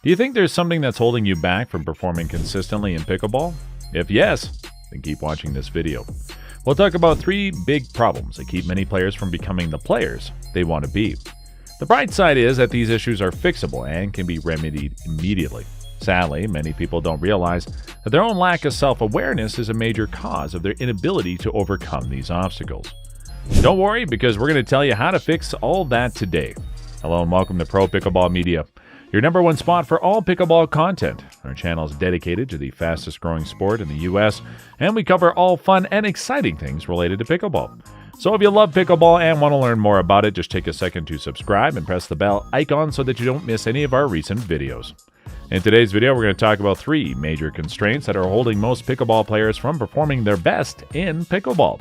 Do you think there's something that's holding you back from performing consistently in pickleball? If yes, then keep watching this video. We'll talk about 3 big problems that keep many players from becoming the players they want to be. The bright side is that these issues are fixable and can be remedied immediately. Sadly, many people don't realize that their own lack of self-awareness is a major cause of their inability to overcome these obstacles. Don't worry, because we're going to tell you how to fix all that today. Hello and welcome to Pro Pickleball Media, your #1 spot for all pickleball content. Our channel is dedicated to the fastest growing sport in the US, and we cover all fun and exciting things related to pickleball. So if you love pickleball and want to learn more about it, just take a second to subscribe and press the bell icon so that you don't miss any of our recent videos. In today's video, we're going to talk about 3 major constraints that are holding most pickleball players from performing their best in pickleball.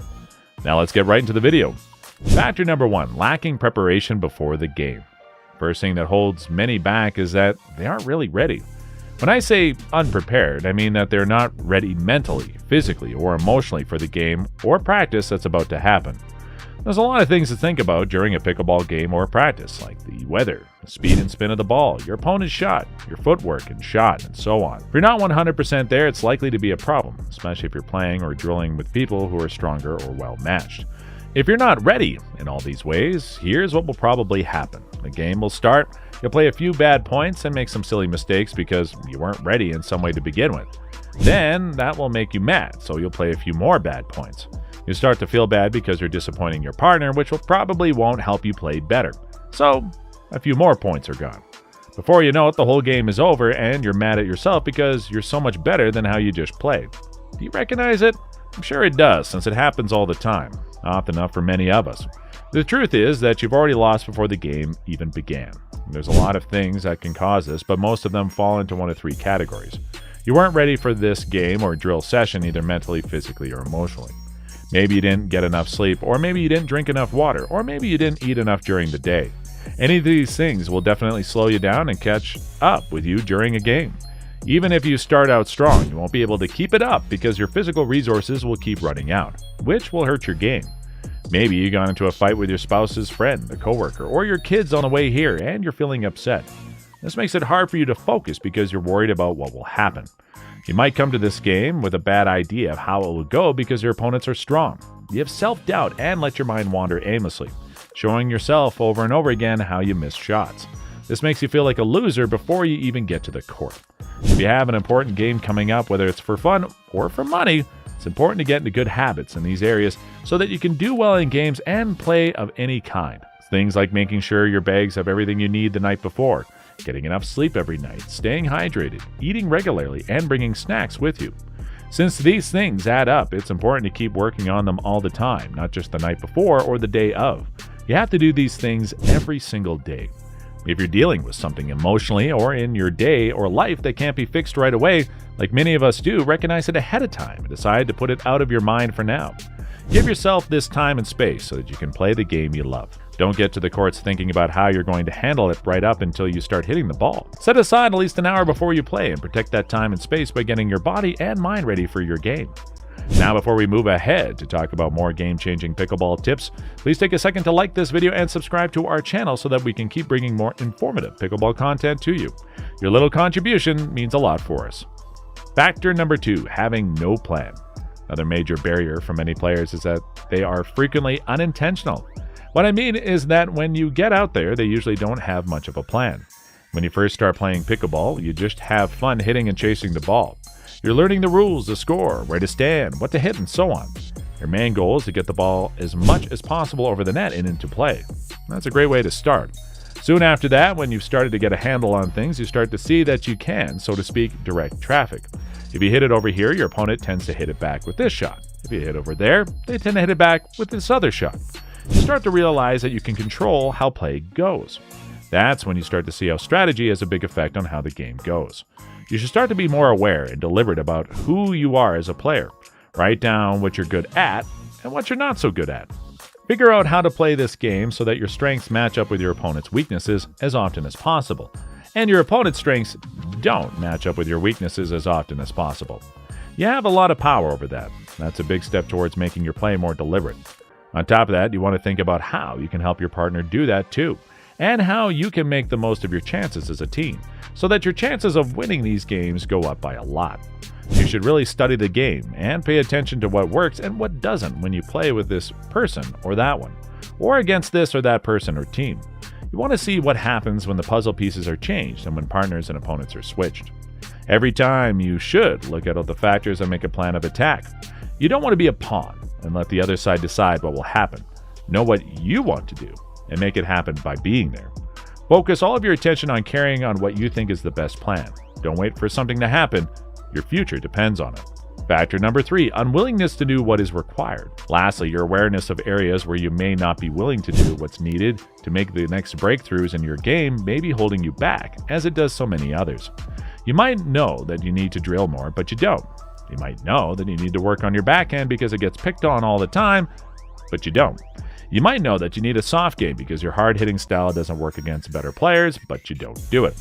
Now let's get right into the video. Factor number 1, lacking preparation before the game. First thing that holds many back is that they aren't really ready. When I say unprepared, I mean that they're not ready mentally, physically, or emotionally for the game or practice that's about to happen. There's a lot of things to think about during a pickleball game or practice, like the weather, the speed and spin of the ball, your opponent's shot, your footwork and shot, and so on. If you're not 100% there, it's likely to be a problem, especially if you're playing or drilling with people who are stronger or well-matched. If you're not ready in all these ways, here's what will probably happen. The game will start, you'll play a few bad points and make some silly mistakes because you weren't ready in some way to begin with. Then that will make you mad, so you'll play a few more bad points. You'll start to feel bad because you're disappointing your partner, which probably won't help you play better. So a few more points are gone. Before you know it, the whole game is over and you're mad at yourself because you're so much better than how you just played. Do you recognize it? I'm sure it does, since it happens all the time, often enough for many of us. The truth is that you've already lost before the game even began. There's a lot of things that can cause this, but most of them fall into one of 3 categories. You weren't ready for this game or drill session, either mentally, physically, or emotionally. Maybe you didn't get enough sleep, or maybe you didn't drink enough water, or maybe you didn't eat enough during the day. Any of these things will definitely slow you down and catch up with you during a game. Even if you start out strong, you won't be able to keep it up because your physical resources will keep running out, which will hurt your game. Maybe you got into a fight with your spouse's friend, a coworker, or your kids on the way here, and you're feeling upset. This makes it hard for you to focus because you're worried about what will happen. You might come to this game with a bad idea of how it will go because your opponents are strong. You have self-doubt and let your mind wander aimlessly, showing yourself over and over again how you missed shots. This makes you feel like a loser before you even get to the court. If you have an important game coming up, whether it's for fun or for money, it's important to get into good habits in these areas so that you can do well in games and play of any kind. Things like making sure your bags have everything you need the night before, getting enough sleep every night, staying hydrated, eating regularly, and bringing snacks with you. Since these things add up, it's important to keep working on them all the time, not just the night before or the day of. You have to do these things every single day. If you're dealing with something emotionally or in your day or life that can't be fixed right away, like many of us do, recognize it ahead of time and decide to put it out of your mind for now. Give yourself this time and space so that you can play the game you love. Don't get to the courts thinking about how you're going to handle it right up until you start hitting the ball. Set aside at least an hour before you play and protect that time and space by getting your body and mind ready for your game. Now, before we move ahead to talk about more game-changing pickleball tips, please take a second to like this video and subscribe to our channel so that we can keep bringing more informative pickleball content to you. Your little contribution means a lot for us. Factor number 2, having no plan. Another major barrier for many players is that they are frequently unintentional. What I mean is that when you get out there, they usually don't have much of a plan. When you first start playing pickleball, you just have fun hitting and chasing the ball. You're learning the rules, the score, where to stand, what to hit, and so on. Your main goal is to get the ball as much as possible over the net and into play. That's a great way to start. Soon after that, when you've started to get a handle on things, you start to see that you can, so to speak, direct traffic. If you hit it over here, your opponent tends to hit it back with this shot. If you hit over there, they tend to hit it back with this other shot. You start to realize that you can control how play goes. That's when you start to see how strategy has a big effect on how the game goes. You should start to be more aware and deliberate about who you are as a player. Write down what you're good at and what you're not so good at. Figure out how to play this game so that your strengths match up with your opponent's weaknesses as often as possible, and your opponent's strengths don't match up with your weaknesses as often as possible. You have a lot of power over that. That's a big step towards making your play more deliberate. On top of that, you want to think about how you can help your partner do that too, and how you can make the most of your chances as a team, so that your chances of winning these games go up by a lot. You should really study the game and pay attention to what works and what doesn't when you play with this person or that one, or against this or that person or team. You want to see what happens when the puzzle pieces are changed and when partners and opponents are switched. Every time you should look at all the factors and make a plan of attack. You don't want to be a pawn and let the other side decide what will happen. Know what you want to do and make it happen by being there. Focus all of your attention on carrying on what you think is the best plan. Don't wait for something to happen. Your future depends on it. Factor number 3, unwillingness to do what is required. Lastly, your awareness of areas where you may not be willing to do what's needed to make the next breakthroughs in your game may be holding you back, as it does so many others. You might know that you need to drill more, but you don't. You might know that you need to work on your backhand because it gets picked on all the time, but you don't. You might know that you need a soft game because your hard-hitting style doesn't work against better players, but you don't do it.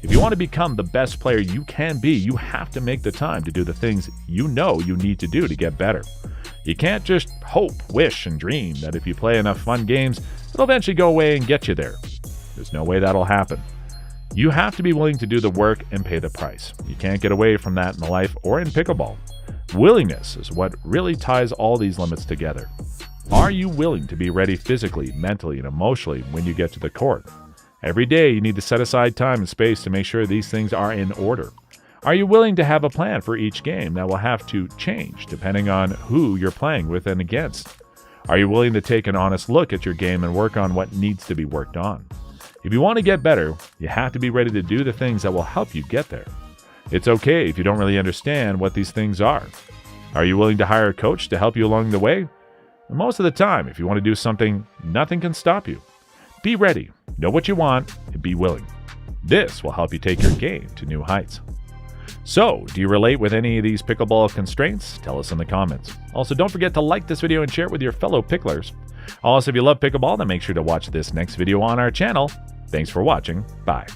If you want to become the best player you can be, you have to make the time to do the things you know you need to do to get better. You can't just hope, wish, and dream that if you play enough fun games, it'll eventually go away and get you there. There's no way that'll happen. You have to be willing to do the work and pay the price. You can't get away from that in life or in pickleball. Willingness is what really ties all these limits together. Are you willing to be ready physically, mentally, and emotionally when you get to the court? Every day you need to set aside time and space to make sure these things are in order. Are you willing to have a plan for each game that will have to change depending on who you're playing with and against? Are you willing to take an honest look at your game and work on what needs to be worked on? If you want to get better, you have to be ready to do the things that will help you get there. It's okay if you don't really understand what these things are. Are you willing to hire a coach to help you along the way? And most of the time, if you want to do something, nothing can stop you. Be ready, know what you want, and be willing. This will help you take your game to new heights. So, do you relate with any of these pickleball constraints? Tell us in the comments. Also, don't forget to like this video and share it with your fellow picklers. Also, if you love pickleball, then make sure to watch this next video on our channel. Thanks for watching. Bye.